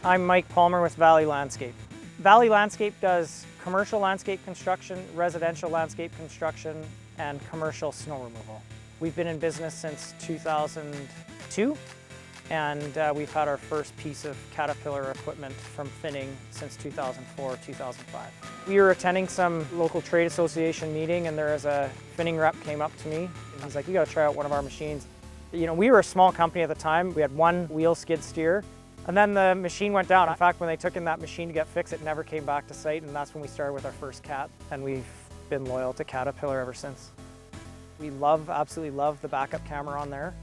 I'm Mike Palmer with Valley Landscape. Valley Landscape does commercial landscape construction, residential landscape construction, and commercial snow removal. We've been in business since 2002, and we've had our first piece of Caterpillar equipment from Finning since 2004, 2005. We were attending some local trade association meeting, and there was a Finning rep came up to me, and he's like, "You gotta try out one of our machines." You know, we were a small company at the time. We had one wheel skid steer, and then the machine went down. In fact, when they took in that machine to get fixed, it never came back to site, and that's when we started with our first Cat, and we've been loyal to Caterpillar ever since. We absolutely love the backup camera on there.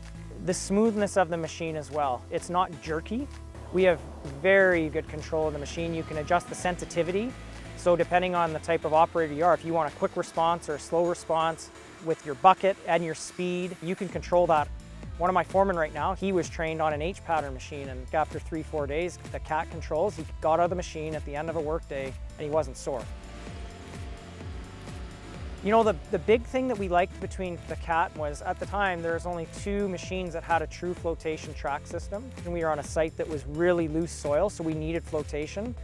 The smoothness of the machine as well. It's not jerky. We have very good control of the machine. You can adjust the sensitivity. So depending on the type of operator you are, if you want a quick response or a slow response with your bucket and your speed, you can control that. One of my foremen right now, he was trained on an H-pattern machine, and after 3-4 days, the Cat controls, he got out of the machine at the end of a work day and he wasn't sore. You know, the big thing that we liked between the Cat was, at the time, there was only 2 machines that had a true flotation track system, and we were on a site that was really loose soil, so we needed flotation.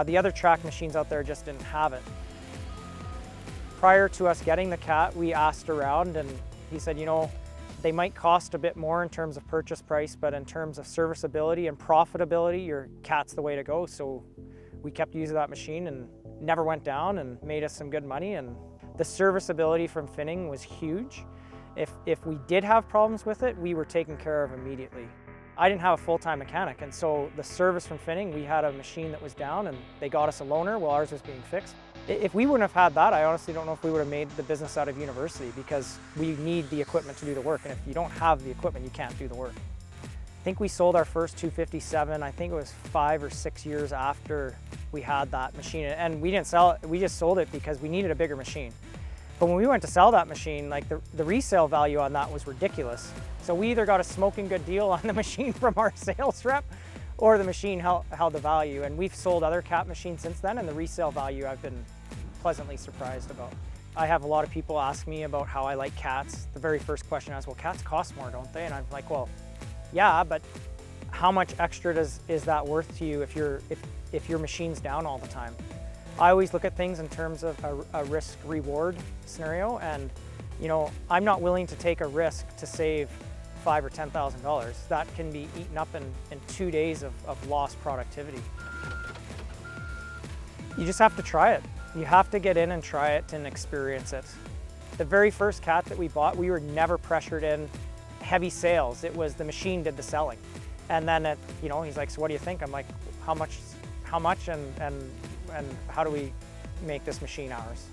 The other track machines out there just didn't have it. Prior to us getting the Cat, we asked around, and he said, you know, they might cost a bit more in terms of purchase price, but in terms of serviceability and profitability, your Cat's the way to go. So we kept using that machine and never went down and made us some good money. And the serviceability from Finning was huge. If we did have problems with it, we were taken care of immediately. I didn't have a full-time mechanic, and so the service from Finning, we had a machine that was down and they got us a loaner while ours was being fixed. If we wouldn't have had that, I honestly don't know if we would have made the business out of university, because we need the equipment to do the work, and if you don't have the equipment, you can't do the work. I think we sold our first 257, I think it was 5 or 6 years after we had that machine, and we didn't sell it, we just sold it because we needed a bigger machine. But when we went to sell that machine, like the resale value on that was ridiculous. So we either got a smoking good deal on the machine from our sales rep, or the machine held the value. And we've sold other Cat machines since then, and the resale value I've been pleasantly surprised about. I have a lot of people ask me about how I like Cats. The very first question I ask, well, Cats cost more, don't they? And I'm like, well, yeah, but how much extra is that worth to you if your machine's down all the time? I always look at things in terms of a risk-reward scenario, and you know, I'm not willing to take a risk to save $5,000 or $10,000. That can be eaten up in 2 days of lost productivity. You just have to try it. You have to get in and try it and experience it. The very first Cat that we bought, we were never pressured in heavy sales. It was the machine did the selling. And then you know, he's like, so what do you think? I'm like, how much and how do we make this machine ours?